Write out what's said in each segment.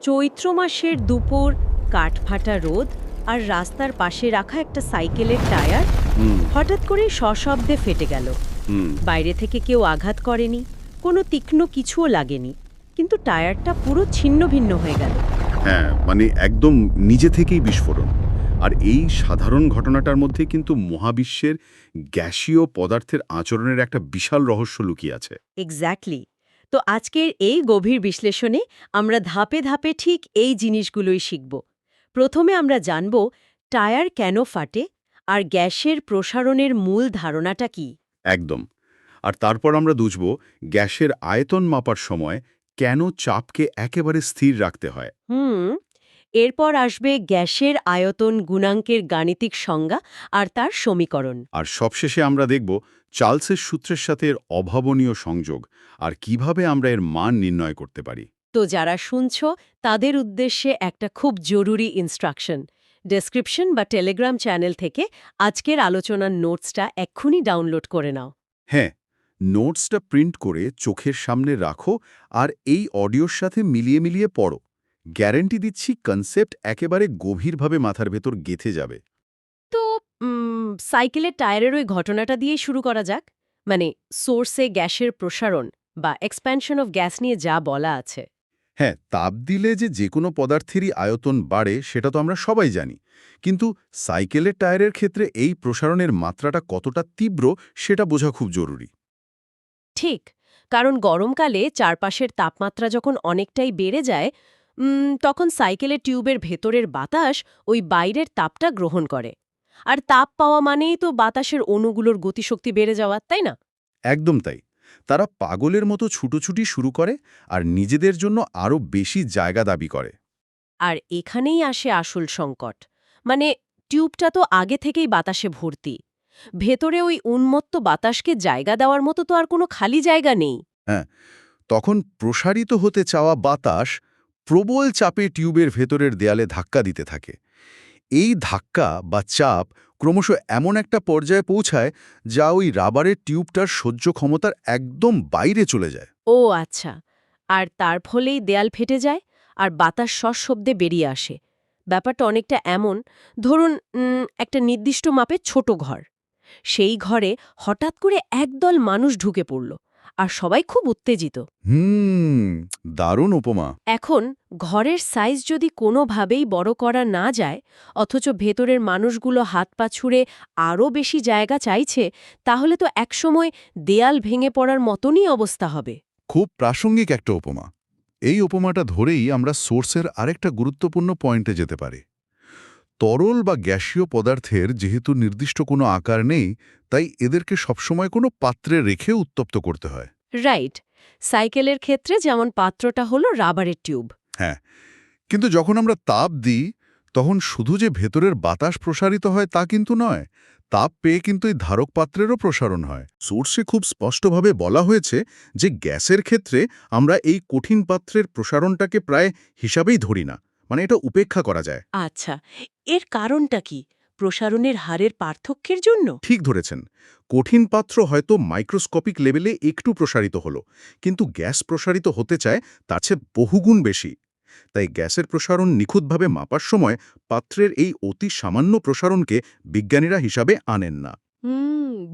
চৈত্র মাসের দুপুর, কাঠফাটা রোদ আর রাস্তার পাশে রাখা একটা সাইকেলের টায়ার হুম হঠাৎ করেই সশব্দে ফেটে গেল। হুম বাইরে থেকে কেউ আঘাত করেনি, কোনো তীক্ষ্ণ কিছুও লাগেনি, কিন্তু টায়ারটা পুরো ছিন্ন ভিন্ন হয়ে গেল। হ্যাঁ, মানে একদম নিজে থেকেই বিস্ফোরণ। আর এই সাধারণ ঘটনাটার মধ্যে কিন্তু মহাবিশ্বের গ্যাসীয় পদার্থের আচরণের একটা বিশাল রহস্য লুকিয়ে আছে। এক্স্যাক্টলি। তো আজকের এই গভীর বিশ্লেষণে আমরা ধাপে ধাপে ঠিক এই জিনিসগুলোই শিখব। প্রথমে আমরা জানব টায়ার কেন ফাটে আর গ্যাসের প্রসারণের মূল ধারণাটা কি। একদম। আর তারপর আমরা বুঝব গ্যাসের আয়তন মাপার সময় কেন চাপকে একেবারে স্থির রাখতে হয়। হুম। এরপর আসবে গ্যাসের আয়তন গুণাঙ্কের গাণিতিক সংজ্ঞা আর তার সমীকরণ। আর সবশেষে আমরা দেখব চার্লসের সূত্রের সাথে এর অভাবনীয় সংযোগ আর কিভাবে আমরা এর মান নির্ণয় করতে পারি। তো যারা শুনছ তাদের উদ্দেশ্যে একটা খুব জরুরি ইনস্ট্রাকশন। ডেসক্রিপশন বা টেলিগ্রাম চ্যানেল থেকে আজকের আলোচনার নোটসটা এক্ষুনি ডাউনলোড করে নাও। হ্যাঁ, নোটসটা প্রিন্ট করে চোখের সামনে রাখো আর এই অডিওর সাথে মিলিয়ে মিলিয়ে পড়ো। গ্যারান্টি দিচ্ছি কনসেপ্ট একেবারে গভীরভাবে মাথার ভেতর গেঁথে যাবে। তো সাইকেলের টায়ারের ওই ঘটনাটা দিয়েই শুরু করা যাক। মানে সোর্সে গ্যাসের প্রসারণ বা এক্সপ্যানশন অফ গ্যাস নিয়ে যা বলা আছে। হ্যাঁ, তাপ দিলে যে কোনো পদার্থেরই আয়তন বাড়ে সেটা তো আমরা সবাই জানি। কিন্তু সাইকেলের টায়ারের ক্ষেত্রে এই প্রসারণের মাত্রাটা কতটা তীব্র সেটা বোঝা খুব জরুরি। ঠিক, কারণ গরমকালে চারপাশের তাপমাত্রা যখন অনেকটাই বেড়ে যায়, তখন সাইকেলের টিউবের ভেতরের বাতাস ওই বাইরের তাপটা গ্রহণ করে। আর তাপ পাওয়া মানেই তো বাতাসের অণুগুলোর গতিশক্তি বেড়ে যাওয়া, তাই না? একদম তাই। তারা পাগলের মতো ছুটোছুটি শুরু করে আর নিজেদের জন্য আরও বেশি জায়গা দাবি করে। আর এখানেই আসে আসল সংকট। মানে টিউবটা তো আগে থেকেই বাতাসে ভর্তি। ভেতরে ওই উন্মত্ত বাতাসকে জায়গা দেওয়ার মতো তো আর কোনো খালি জায়গা নেই। হ্যাঁ, তখন প্রসারিত হতে চাওয়া বাতাস প্রবল চাপে টিউবের ভেতরের দেয়ালে ধাক্কা দিতে থাকে। এই ধাক্কা বা চাপ ক্রমশ এমন একটা পর্যায়ে পৌঁছায় যা ওই রাবারের টিউবটার সহ্য ক্ষমতার একদম বাইরে চলে যায়। ও আচ্ছা। আর তার ফলেই দেয়াল ফেটে যায় আর বাতাস সশব্দে বেরিয়ে আসে। ব্যাপারটা অনেকটা এমন, ধরুন একটা নির্দিষ্ট মাপের ছোট ঘর। সেই ঘরে হঠাৎ করে একদল মানুষ ঢুকে পড়ল আর সবাই খুব উত্তেজিত। হুম, দারুণ উপমা। এখন ঘরের সাইজ যদি কোনোভাবেই বড় করা না যায়, অথচ ভেতরের মানুষগুলো হাত পা ছুঁড়ে আরও বেশি জায়গা চাইছে, তাহলে তো একসময় দেয়াল ভেঙে পড়ার মতনই অবস্থা হবে। খুব প্রাসঙ্গিক একটা উপমা। এই উপমাটা ধরেই আমরা সোর্সের আরেকটা গুরুত্বপূর্ণ পয়েন্টে যেতে পারি। তরল বা গ্যাসীয় পদার্থের যেহেতু নির্দিষ্ট কোনো আকার নেই, তাই এদেরকে সবসময় কোনো পাত্রে রেখে উত্তপ্ত করতে হয়। রাইট। সাইকেলের ক্ষেত্রে যেমন পাত্রটা হলো রাবারের টিউব। হ্যাঁ, কিন্তু যখন আমরা তাপ দিই তখন শুধু যে ভেতরের বাতাস প্রসারিত হয় তা কিন্তু নয়, তাপ পেয়ে কিন্তু এই ধারক পাত্রেরও প্রসারণ হয়। সোর্সে খুব স্পষ্টভাবে বলা হয়েছে যে গ্যাসের ক্ষেত্রে আমরা এই কঠিন পাত্রের প্রসারণটাকে প্রায় হিসাবেই ধরি না, মানে এটা উপেক্ষা করা যায়। আচ্ছা, এর কারণটা কি? প্রসারণের হারের পার্থক্যের জন্য? ঠিক ধরেছেন। কঠিন পাত্র হয়তো মাইক্রোস্কোপিক লেভেলে একটু প্রসারিত হলো, কিন্তু গ্যাস প্রসারিত হতে চায় তার চেয়ে বহুগুণ বেশি। তাই গ্যাসের প্রসারণ নিখুঁতভাবে মাপার সময় পাত্রের এই অতি সামান্য প্রসারণকে বিজ্ঞানীরা হিসাবে আনেন না।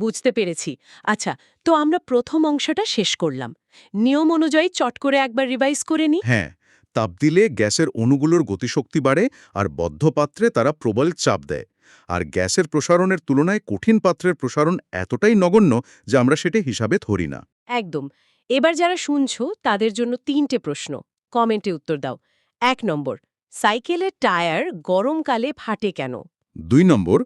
বুঝতে পেরেছি। আচ্ছা, তো আমরা প্রথম অংশটা শেষ করলাম। নিয়ম অনুযায়ী চট করে একবার রিভাইজ করে নিই। হ্যাঁ, তাপ দিলে গ্যাসের অণুগুলোর গতিশক্তি বাড়ে আর বদ্ধ পাত্রে তারা প্রবল চাপ দেয়। আর গ্যাসের প্রসারণের তুলনায় কঠিন পাত্রের প্রসারণ এতটাই নগণ্য যে আমরা সেটা হিসাবে ধরি না। একদম। এবার যারা শুনছো তাদের জন্য ৩টে প্রশ্ন। কমেন্টে উত্তর দাও। ১ নম্বর, সাইকেলের টায়ার গরমকালে ফাটে কেন? ২ নম্বর,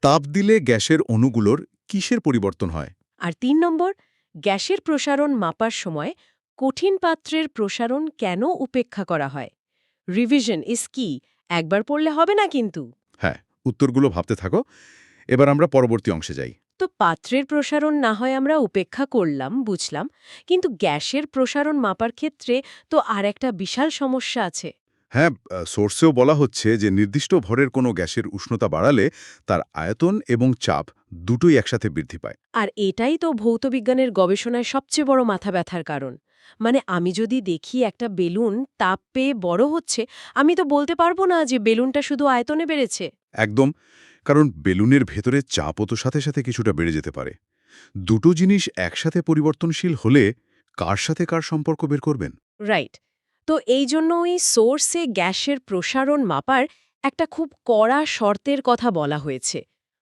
তাপ দিলে গ্যাসের অণুগুলোর কিসের পরিবর্তন হয়? আর ৩ নম্বর, গ্যাসের প্রসারণ মাপার সময় কঠিন পাত্রের প্রসারণ কেন উপেক্ষা করা হয়? রিভিশন ইজ কি, একবার পড়লে হবে না কিন্তু। হ্যাঁ, উত্তরগুলো ভাবতে থাকো। এবার আমরা পরবর্তী অংশে যাই। তো পাত্রের প্রসারণ না হয় আমরা উপেক্ষা করলাম, বুঝলাম, কিন্তু গ্যাসের প্রসারণ মাপার ক্ষেত্রে তো আর একটা বিশাল সমস্যা আছে। হ্যাঁ, সোর্সেও বলা হচ্ছে যে নির্দিষ্ট ভরের কোনো গ্যাসের উষ্ণতা বাড়ালে তার আয়তন এবং চাপ দুটোই একসাথে বৃদ্ধি পায়। আর এটাই তো ভৌতবিজ্ঞানের গবেষণায় সবচেয়ে বড় মাথা ব্যথার কারণ। মানে আমি যদি দেখি একটা বেলুন তাপ পেয়ে বড় হচ্ছে, আমি তো বলতে পারবো না যে বেলুনটা শুধু আয়তনে বেড়েছে। একদম, কারণ বেলুনের ভেতরে চাপও তো সাথে সাথে কিছুটা বেড়ে যেতে পারে। দুটো জিনিস একসাথে পরিবর্তনশীল হলে কার সাথে কার সম্পর্ক বের করবেন? রাইট। তো এই জন্য ওই সোর্সে গ্যাসের প্রসারণ মাপার একটা খুব কড়া শর্তের কথা বলা হয়েছে।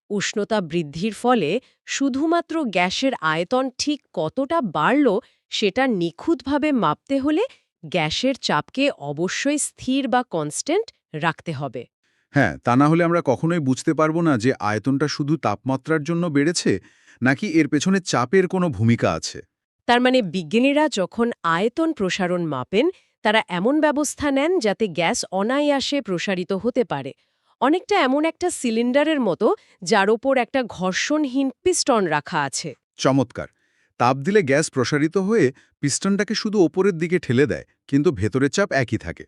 উষ্ণতা বৃদ্ধির ফলে শুধুমাত্র গ্যাসের আয়তন ঠিক কতটা বাড়ল সেটা নিখুঁতভাবে মাপতে হলে গ্যাসের চাপকে অবশ্যই স্থির বা কনস্ট্যান্ট রাখতে হবে। হ্যাঁ, তা না হলে আমরা কখনোই বুঝতে পারবো না যে আয়তনটা শুধু তাপমাত্রার জন্য বেড়েছে নাকি এর পেছনে চাপের কোনো ভূমিকা আছে। তার মানে বিজ্ঞানীরা যখন আয়তন প্রসারণ মাপেন, তারা এমন ব্যবস্থা নেন যাতে গ্যাস অনায়াসে প্রসারিত হতে পারে। অনেকটা এমন একটা সিলিন্ডারের মতো যার ওপর একটা ঘর্ষণহীন পিস্টন রাখা আছে। চমৎকার! তাপ দিলে গ্যাস প্রসারিত হয়ে পিস্টনটাকে শুধু ওপরের দিকে ঠেলে দেয়, কিন্তু ভেতরের চাপ একই থাকে।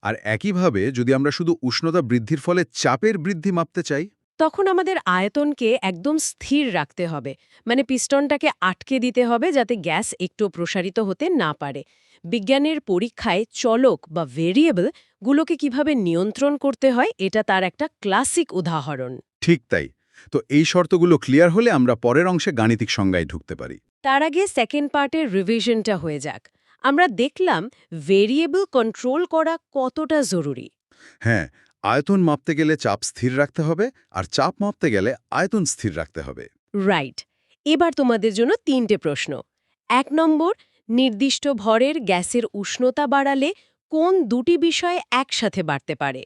আর একইভাবে যদি আমরা শুধু উষ্ণতা বৃদ্ধির ফলে চাপের বৃদ্ধি মাপতে চাই, তখন আমাদের আয়তনকে একদম স্থির রাখতে হবে, মানে পিস্টনটাকে আটকে দিতে হবে যাতে গ্যাস একটু প্রসারিত হতে না পারে। বিজ্ঞানের পরীক্ষায় চলক বা ভেরিয়েবল গুলোকে কিভাবে নিয়ন্ত্রণ করতে হয় এটা তার একটা ক্লাসিক উদাহরণ। ঠিক তাই। তো এই শর্তগুলো ক্লিয়ার হলে আমরা পরের অংশে গাণিতিক সংজ্ঞায় ঢুকতে পারি। তার আগে সেকেন্ড পার্টের রিভিশনটা হয়ে যাক। আমরা দেখলাম ভেরিয়েবল কন্ট্রোল করা কতটা জরুরি। হ্যাঁ, আয়তন মাপতে গেলে চাপ স্থির রাখতে হবে, আর চাপ মাপতে গেলে আয়তন স্থির রাখতে হবে। রাইট। এবার তোমাদের জন্য ৩টে প্রশ্ন। ১ নম্বর, নির্দিষ্ট ভরের গ্যাসের উষ্ণতা বাড়ালে কোন দুটি বিষয় একসাথে বাড়তে পারে?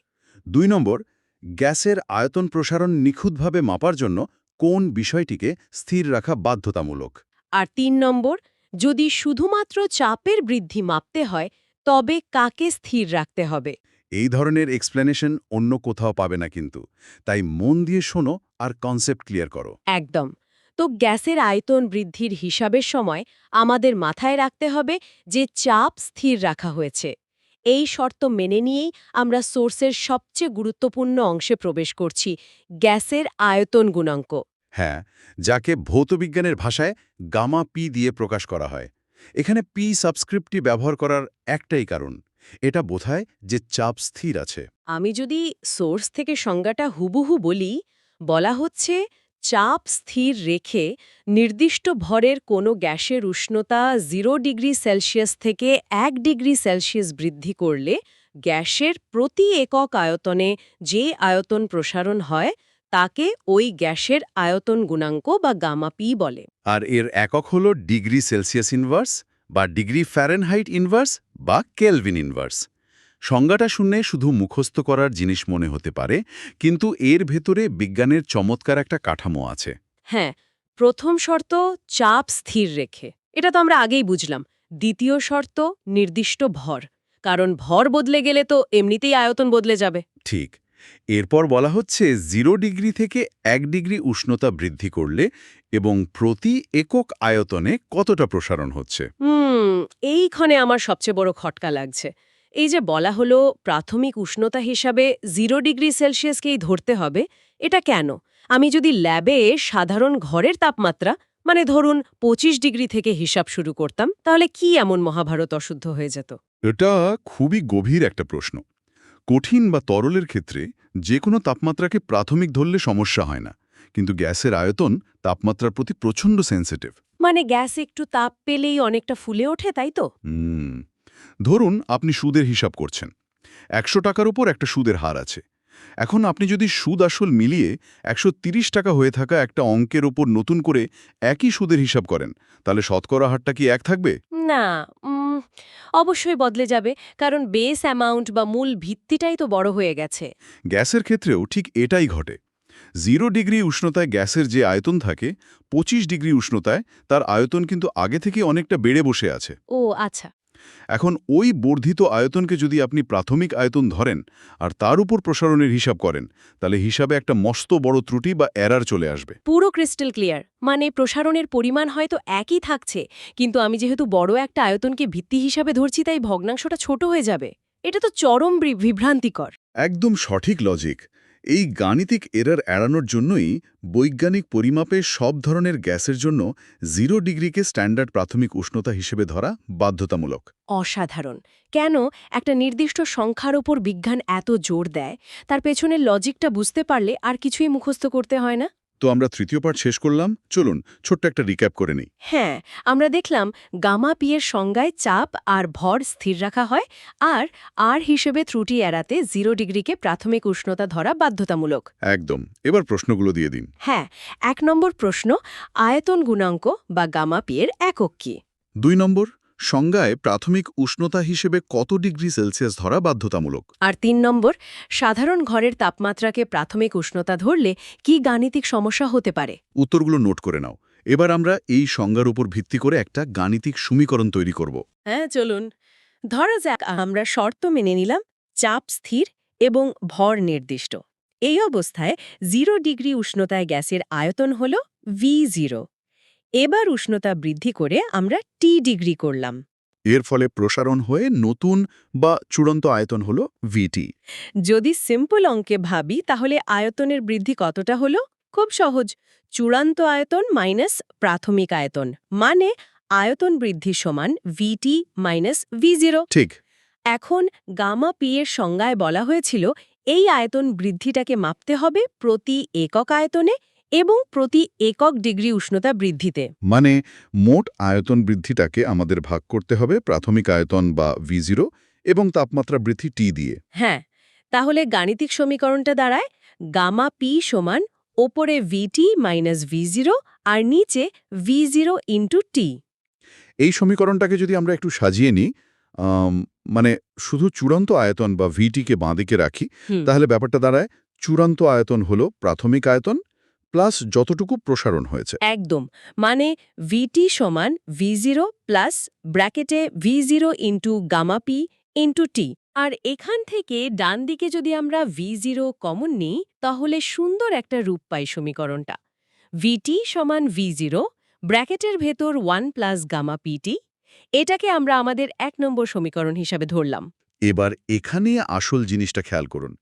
২ নম্বর, গ্যাসের আয়তন প্রসারণ নিখুঁতভাবে মাপার জন্য কোন বিষয়টিকে স্থির রাখা বাধ্যতামূলক? আর ৩ নম্বর, যদি শুধুমাত্র চাপের বৃদ্ধি মাপতে হয় তবে কাকে স্থির রাখতে হবে? এই ধরনের এক্সপ্লেনেশন অন্য কোথাও পাবে না কিন্তু। তাই মন দিয়ে শোনো আর কনসেপ্ট ক্লিয়ার করো। একদম। তো গ্যাসের আয়তন বৃদ্ধির হিসাবের সময় আমাদের মাথায় রাখতে হবে যে চাপ স্থির রাখা হয়েছে। এই শর্ত মেনে নিয়েই আমরা সোর্সের সবচেয়ে গুরুত্বপূর্ণ অংশে প্রবেশ করছি, গ্যাসের আয়তন গুণাঙ্ক। হ্যাঁ, যাকে ভৌতবিজ্ঞানের ভাষায় গামা পি দিয়ে প্রকাশ করা হয়। এখানে পি সাবস্ক্রিপ্টটি ব্যবহার করার একটাই কারণ, এটা বোঝায় যে চাপ স্থির আছে। আমি যদি সোর্স থেকে সংজ্ঞাটা হুবহু বলি, বলা হচ্ছে চাপ স্থির রেখে নির্দিষ্ট ভরের কোনো গ্যাসের উষ্ণতা 0 ডিগ্রি সেলসিয়াস থেকে 1 ডিগ্রি সেলসিয়াস বৃদ্ধি করলে গ্যাসের প্রতি একক আয়তনে যে আয়তন প্রসারণ হয় তাকে ওই গ্যাসের আয়তন গুণাঙ্ক বা গামা পি বলে। আর এর একক হল ডিগ্রি সেলসিয়াস ইনভার্স বা ডিগ্রি ফ্যারেনহাইট ইনভার্স বা কেলভিন ইনভার্স। সংজ্ঞাটা শুনে শুধু মুখস্থ করার জিনিস মনে হতে পারে, কিন্তু এর ভেতরে বিজ্ঞানের চমৎকার একটা কাঠামো আছে। হ্যাঁ, প্রথম শর্ত চাপ স্থির রেখে, এটা তো আমরা আগেই বুঝলাম। দ্বিতীয় শর্ত নির্দিষ্ট ভর, কারণ ভর বদলে গেলে তো এমনিতেই আয়তন বদলে যাবে। ঠিক। এরপর বলা হচ্ছে 0 ডিগ্রি থেকে 1 ডিগ্রি উষ্ণতা বৃদ্ধি করলে এবং প্রতি একক আয়তনে কতটা প্রসারণ হচ্ছে। এইখানে আমার সবচেয়ে বড় খটকা লাগছে। এই যে বলা হলো প্রাথমিক উষ্ণতা হিসাবে 0 ডিগ্রি সেলসিয়াসকেই ধরতে হবে, এটা কেন? আমি যদি ল্যাবে সাধারণ ঘরের তাপমাত্রা, মানে ধরুন 25 ডিগ্রি থেকে হিসাব শুরু করতাম, তাহলে কি এমন মহাভারত অশুদ্ধ হয়ে যেত? এটা খুবই গভীর একটা প্রশ্ন। কঠিন বা তরলের ক্ষেত্রে যে কোনো তাপমাত্রাকে প্রাথমিক ধরলে সমস্যা হয় না, কিন্তু গ্যাসের আয়তন তাপমাত্রার প্রতি প্রচণ্ড সেন্সিটিভ। মানে গ্যাস একটু তাপ পেলেই অনেকটা ফুলে ওঠে, তাই তো? হুম, ধরুন আপনি সুদের হিসাব করছেন। ১০০ টাকার উপর একটা সুদের হার আছে। এখন আপনি যদি সুদ আসল মিলিয়ে ১৩০ টাকা হয়ে থাকা একটা অঙ্কের ওপর নতুন করে একই সুদের হিসাব করেন, তাহলে শতকরা হারটা কি এক থাকবে? না, অবশ্যই বদলে যাবে, কারণ বেস অ্যামাউন্ট বা মূল ভিত্তিটাই তো বড় হয়ে গেছে। গ্যাসের ক্ষেত্রেও ঠিক এটাই ঘটে। 0 ডিগ্রি উষ্ণতায় গ্যাসের যে আয়তন থাকে, 25 ডিগ্রি উষ্ণতায় তার আয়তন কিন্তু আগে থেকে অনেকটা বেড়ে বসে আছে। ও আচ্ছা। এখন ওই বর্ধিত আয়তনকে যদি আপনি প্রাথমিক আয়তন ধরেন আর তার উপর প্রসারণের হিসাব করেন, তাহলে হিসাবে একটা মস্ত বড় ত্রুটি বা এরার চলে আসবে। পুরো ক্রিস্টাল ক্লিয়ার, মানে প্রসারণের পরিমাণ হয়তো একই থাকছে, কিন্তু আমি যেহেতু বড় একটা আয়তনকে ভিত্তি হিসাবে ধরছি তাই ভগ্নাংশটা ছোট হয়ে যাবে। এটা তো চরম বিভ্রান্তিকর। একদম সঠিক লজিক। এই গাণিতিক এরর এড়ানোর জন্যই বৈজ্ঞানিক পরিমাপে সব ধরনের গ্যাসের জন্য 0 ডিগ্রিকে স্ট্যান্ডার্ড প্রাথমিক উষ্ণতা হিসেবে ধরা বাধ্যতামূলক। অসাধারণ। কেন একটা নির্দিষ্ট সংখ্যার ওপর বিজ্ঞান এত জোর দেয়, তার পেছনের লজিকটা বুঝতে পারলে আর কিছুই মুখস্থ করতে হয় না। তো আমরা তৃতীয় পাঠ শেষ করলাম, চলুন ছোট্ট একটা রিক্যাপ করে নিই। হ্যাঁ, আমরা দেখলাম গামা পি এর সংজ্ঞায় চাপ আর ভর স্থির রাখা হয়, আর আর হিসেবে ত্রুটি এড়াতে 0 ডিগ্রিকে প্রাথমিক উষ্ণতা ধরা বাধ্যতামূলক। একদম। এবার প্রশ্নগুলো দিয়ে দিন। হ্যাঁ, 1 নম্বর প্রশ্ন, আয়তন গুণাঙ্ক বা গামা পি এর একক কি? 2 নম্বর, সংজ্ঞায় প্রাথমিক উষ্ণতা হিসেবে কত ডিগ্রি সেলসিয়াস ধরা বাধ্যতামূলক? আর 3 নম্বর, সাধারণ ঘরের তাপমাত্রাকে প্রাথমিক উষ্ণতা ধরলে কি গাণিতিক সমস্যা হতে পারে? উত্তরগুলো নোট করে নাও। এবার আমরা এই সংজ্ঞার উপর ভিত্তি করে একটা গাণিতিক সমীকরণ তৈরি করব। হ্যাঁ, চলুন। ধরা যাক আমরা শর্ত মেনে নিলাম, চাপ স্থির এবং ভর নির্দিষ্ট। এই অবস্থায় 0 ডিগ্রি উষ্ণতায় গ্যাসের আয়তন হল V0। এবার উষ্ণতা বৃদ্ধি করে আমরা T ডিগ্রি করলাম। এর ফলে প্রসারণ হয়ে নতুন বা চূড়ান্ত আয়তন হল ভিটি। যদি সিম্পল অঙ্কে ভাবি তাহলে আয়তনের বৃদ্ধি কতটা হলো? খুব সহজ, চূড়ান্ত আয়তন মাইনাস প্রাথমিক আয়তন, মানে আয়তন বৃদ্ধি সমান VT মাইনাস V0। ঠিক। এখন গামা পি এর সংজ্ঞায় বলা হয়েছিল এই আয়তন বৃদ্ধিটাকে মাপতে হবে প্রতি একক আয়তনে এবং প্রতি একক ডিগ্রি উষ্ণতা বৃদ্ধিতে। মানে মোট আয়তন বৃদ্ধিটাকে আমাদের ভাগ করতে হবে প্রাথমিক আয়তন বা V0 এবং তাপমাত্রা বৃদ্ধি T দিয়ে। হ্যাঁ, তাহলে গাণিতিক সমীকরণটা দাঁড়ায় গামা পি সমান ওপরে VT মাইনাস V0 আর নিচে V0 ইন্টু টি। এই সমীকরণটাকে যদি আমরা একটু সাজিয়ে নিই, মানে শুধু চূড়ান্ত আয়তন বা ভিটিকে বাঁদিকে রাখি, তাহলে ব্যাপারটা দাঁড়ায় চূড়ান্ত আয়তন হলো প্রাথমিক আয়তন প্লাস যতটুকু প্রসারণ হয়েছে। একদম, মানে VT সমান V0 প্লাস ব্র্যাকেটে V0 into gamma P into T. আর এখান থেকে ডান দিকে যদি আমরা V0 কমন নিই তাহলে সুন্দর একটা রূপ পাই সমীকরণটা। VT সমান V0 ব্র্যাকেটের ভেতর 1 প্লাস গামা পিটি। এটাকে আমরা আমাদের 1 নম্বর সমীকরণ হিসাবে ধরলাম। এবার এখানে আসল জিনিসটা খেয়াল করুন।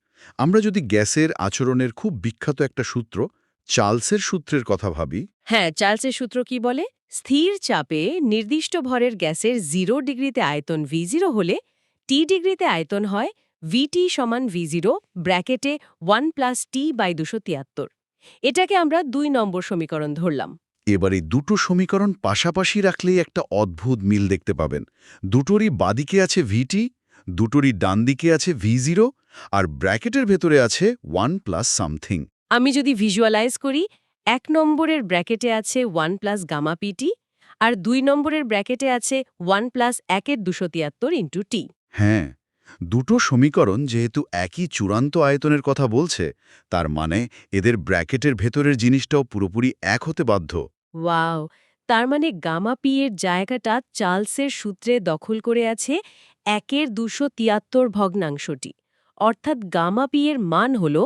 আমরা যদি গ্যাসের আচরণের খুব বিখ্যাত একটা সূত্র, চার্লসের সূত্রের কথা ভাবি। হ্যাঁ, চার্লসের সূত্র কি বলে? স্থির চাপে নির্দিষ্ট ভরের গ্যাসের 0 ডিগ্রিতে আয়তন V0 হলে T ডিগ্রিতে আয়তন হয় VT সমান V0 ব্র্যাকেটে 1 প্লাস T/273। এটাকে আমরা 2 নম্বর সমীকরণ ধরলাম। এবার এই দুটো সমীকরণ পাশাপাশি রাখলেই একটা অদ্ভুত মিল দেখতে পাবেন। দুটোরই বাদিকে আছে ভিটি, দুটোরই ডান দিকে আছে V0, আর ব্র্যাকেটের ভেতরে আছে 1 প্লাস সামথিং। আমি যদি ভিজুয়ালাইজ করি, 1 নম্বরের ব্র্যাকেটে আছে 1 প্লাস গামা পিটি আর 2 নম্বরের ব্র্যাকেটে আছে 1 প্লাস 1-এর 273 ইন্টু টি। হ্যাঁ, দুটো সমীকরণ যেহেতু একই চূড়ান্ত আয়তনের কথা বলছে, তার মানে এদের ব্র্যাকেটের ভেতরের জিনিসটাও পুরোপুরি এক হতে বাধ্য। ওয়াও! তার মানে গামা পি এর জায়গাটা চার্লসের সূত্রে দখল করে আছে 1-এর 273 ভগ্নাংশটি। অর্থাৎ গামা পি এর মান হল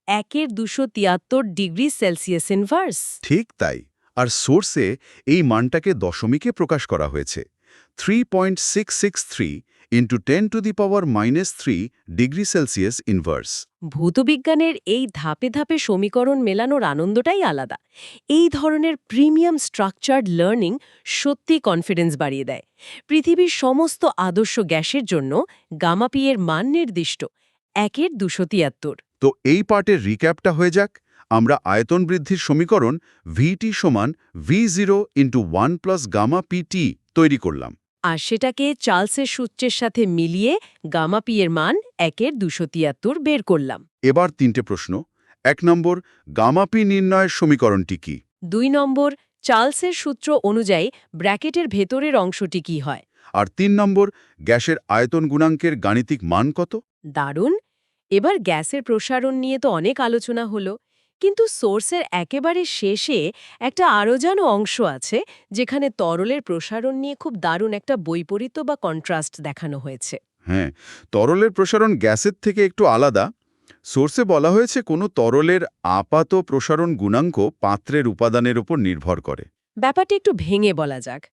1-এর 273 ডিগ্রি সেলসিয়াস ইনভার্স। ঠিক তাই। আর সোর্সে এই মানটাকে দশমিকে প্রকাশ করা হয়েছে। 3.663 ইন্টু 10⁻³ ডিগ্রি সেলসিয়াস ইনভার্স। ভূতবিজ্ঞানের এই ধাপে ধাপে সমীকরণ মেলানোর আনন্দটাই আলাদা। এই ধরনের প্রিমিয়াম স্ট্রাকচার্ড লার্নিং সত্যি কনফিডেন্স বাড়িয়ে দেয়। পৃথিবীর সমস্ত আদর্শ গ্যাসের জন্য গামা পি এর মান নির্দিষ্ট 1-এর 273। তো এই পার্টের রিক্যাপটা হয়ে যাক। আমরা আয়তন বৃদ্ধির সমীকরণ VT সমান V0 into 1 plus gamma PT তৈরি করলাম। আর সেটাকে চার্লসের সূত্রের সাথে মিলিয়ে গামা পি এর মান 1-এর 273 বের করলাম। এবার 3টে প্রশ্ন। 1 নম্বর, গামা পি নির্ণয়ের সমীকরণটি কি? 2 নম্বর, চার্লসের সূত্র অনুযায়ী ব্র্যাকেটের ভেতরের অংশটি কি হয়? আর 3 নম্বর, গ্যাসের আয়তন গুণাঙ্কের গাণিতিক মান কত? দারুণ! এবার গ্যাসের প্রসারণ নিয়ে তো অনেক আলোচনা হলো, কিন্তু সোর্সের একেবারে শেষে একটা আরও যেন অংশ আছে যেখানে তরলের প্রসারণ নিয়ে খুব দারুণ একটা বৈপরীত্য বা কন্ট্রাস্ট দেখানো হয়েছে। হ্যাঁ, তরলের প্রসারণ গ্যাসের থেকে একটু আলাদা। সোর্সে বলা হয়েছে কোনো তরলের আপাত প্রসারণ গুণাঙ্ক পাত্রের উপাদানের উপর নির্ভর করে। ব্যাপারটা একটু ভেঙে বলা যাক।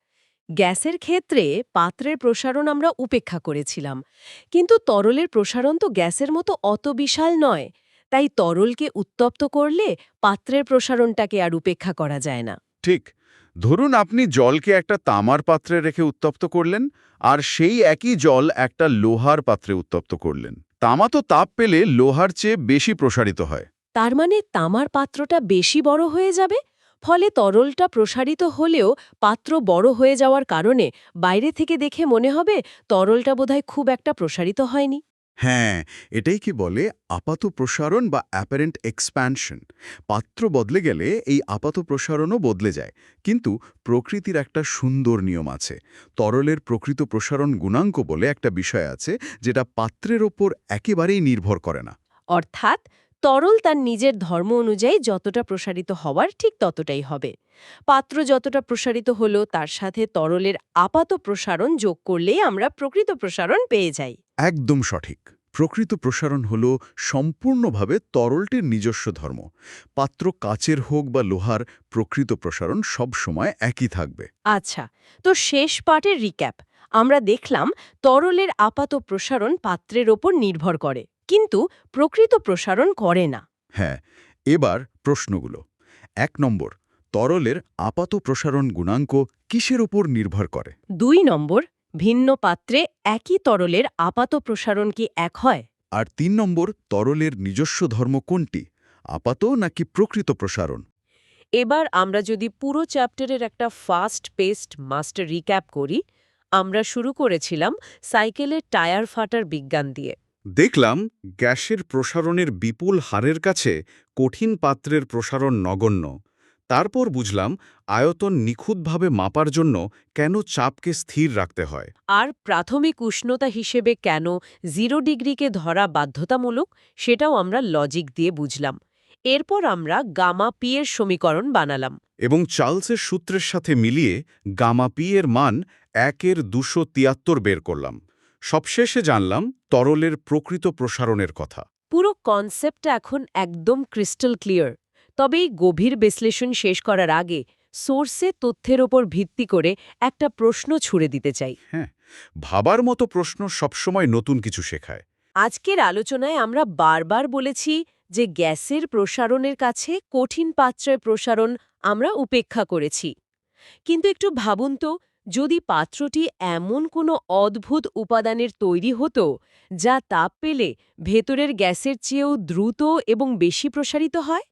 গ্যাসের ক্ষেত্রে পাত্রের প্রসারণ আমরা উপেক্ষা করেছিলাম, কিন্তু তরলের প্রসারণ তো গ্যাসের মতো অত বিশাল নয়। তাই তরলকে উত্তপ্ত করলে পাত্রের প্রসারণটাকে আর উপেক্ষা করা যায় না। ঠিক। ধরুন আপনি জলকে একটা তামার পাত্রে রেখে উত্তপ্ত করলেন, আর সেই একই জল একটা লোহার পাত্রে উত্তপ্ত করলেন। তামা তো তাপ পেলে লোহার চেয়ে বেশি প্রসারিত হয়। তার মানে তামার পাত্রটা বেশি বড় হয়ে যাবে, ফলে তরলটা প্রসারিত হলেও পাত্র বড় হয়ে যাওয়ার কারণে বাইরে থেকে দেখে মনে হবে তরলটা বোধহয় খুব একটা প্রসারিত হয়নি। হ্যাঁ, এটাই কি বলে আপাত প্রসারণ বা অ্যাপারেন্ট এক্সপ্যানশন। পাত্র বদলে গেলে এই আপাত প্রসারণও বদলে যায়। কিন্তু প্রকৃতির একটা সুন্দর নিয়ম আছে। তরলের প্রকৃত প্রসারণ গুণাঙ্ক বলে একটা বিষয় আছে, যেটা পাত্রের ওপর একেবারেই নির্ভর করে না। অর্থাৎ তরল তার নিজের ধর্ম অনুযায়ী যতটা প্রসারিত হওয়ার ঠিক ততটাই হবে। পাত্র যতটা প্রসারিত হলো তার সাথে তরলের আপাত প্রসারণ যোগ করলেই আমরা প্রকৃত প্রসারণ পেয়ে যাই। একদম সঠিক। প্রকৃত প্রসারণ হল সম্পূর্ণভাবে তরলটির নিজস্ব ধর্ম। পাত্র কাচের হোক বা লোহার, প্রকৃত প্রসারণ সব সময় একই থাকবে। আচ্ছা, তো শেষ পার্টের রিক্যাপ। আমরা দেখলাম তরলের আপাত প্রসারণ পাত্রের ওপর নির্ভর করে, কিন্তু প্রকৃত প্রসারণ করে না। হ্যাঁ, এবার প্রশ্নগুলো। ১ নম্বর, তরলের আপাত প্রসারণ গুণাঙ্ক কিসের উপর নির্ভর করে? ২ নম্বর, ভিন্ন পাত্রে একই তরলের আপাত প্রসারণ কি এক হয়? আর ৩ নম্বর, তরলের নিজস্ব ধর্ম কোনটি, আপাত নাকি প্রকৃত প্রসারণ? এবার আমরা যদি পুরো চ্যাপ্টারের একটা ফাস্ট পেস্ট মাস্টার রিক্যাপ করি, আমরা শুরু করেছিলাম সাইকেলের টায়ার ফাটার বিজ্ঞান দিয়ে। দেখলাম গ্যাসের প্রসারণের বিপুল হারের কাছে কঠিন পাত্রের প্রসারণ নগণ্য। তারপর বুঝলাম আয়তন নিখুঁতভাবে মাপার জন্য কেন চাপকে স্থির রাখতে হয়। আর প্রাথমিক উষ্ণতা হিসেবে কেন 0 ডিগ্রিকে ধরা বাধ্যতামূলক, সেটাও আমরা লজিক দিয়ে বুঝলাম। এরপর আমরা গামা পি এর সমীকরণ বানালাম। এবং চার্লসের সূত্রের সাথে মিলিয়ে গামা পি এর মান 1/273 বের করলাম। সবশেষে জানলাম তরলের প্রকৃত প্রসারণের কথা। পুরো কনসেপ্টটা এখন একদম ক্রিস্টাল ক্লিয়ার। তবে এই গভীর বিশ্লেষণ শেষ করার আগে সোর্সে তথ্যের ওপর ভিত্তি করে একটা প্রশ্ন ছুড়ে দিতে চাই। হ্যাঁ, ভাবার মতো প্রশ্ন সবসময় নতুন কিছু শেখায়। আজকের আলোচনায় আমরা বারবার বলেছি যে গ্যাসের প্রসারণের কাছে কঠিন পাত্রের প্রসারণ আমরা উপেক্ষা করেছি। কিন্তু একটু ভাবুন তো, যদি পাত্রটি এমন কোনো অদ্ভুত উপাদানের তৈরি হতো যা তাপ পেলে ভেতরের গ্যাসের চেয়েও দ্রুত এবং বেশি প্রসারিত হয়,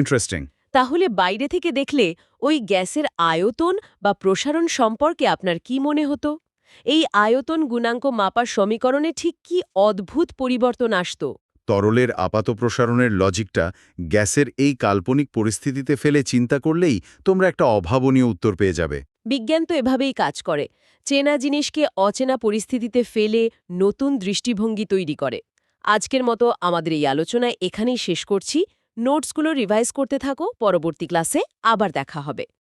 ইন্টারেস্টিং। তাহলে বাইরে থেকে দেখলে ওই গ্যাসের আয়তন বা প্রসারণ সম্পর্কে আপনার কি মনে হতো? এই আয়তন গুণাঙ্ক মাপার সমীকরণে ঠিক কি অদ্ভুত পরিবর্তন আসতো? তরলের আপাত প্রসারণের লজিকটা গ্যাসের এই কাল্পনিক পরিস্থিতিতে ফেলে চিন্তা করলেই তোমরা একটা অভাবনীয় উত্তর পেয়ে যাবে। বিজ্ঞান তো এভাবেই কাজ করে, চেনা জিনিসকে অচেনা পরিস্থিতিতে ফেলে নতুন দৃষ্টিভঙ্গি তৈরি করে। আজকের মতো আমাদের এই আলোচনায় এখানেই শেষ করছি। নোটসগুলো রিভাইজ করতে থাকো, পরবর্তী ক্লাসে আবার দেখা হবে।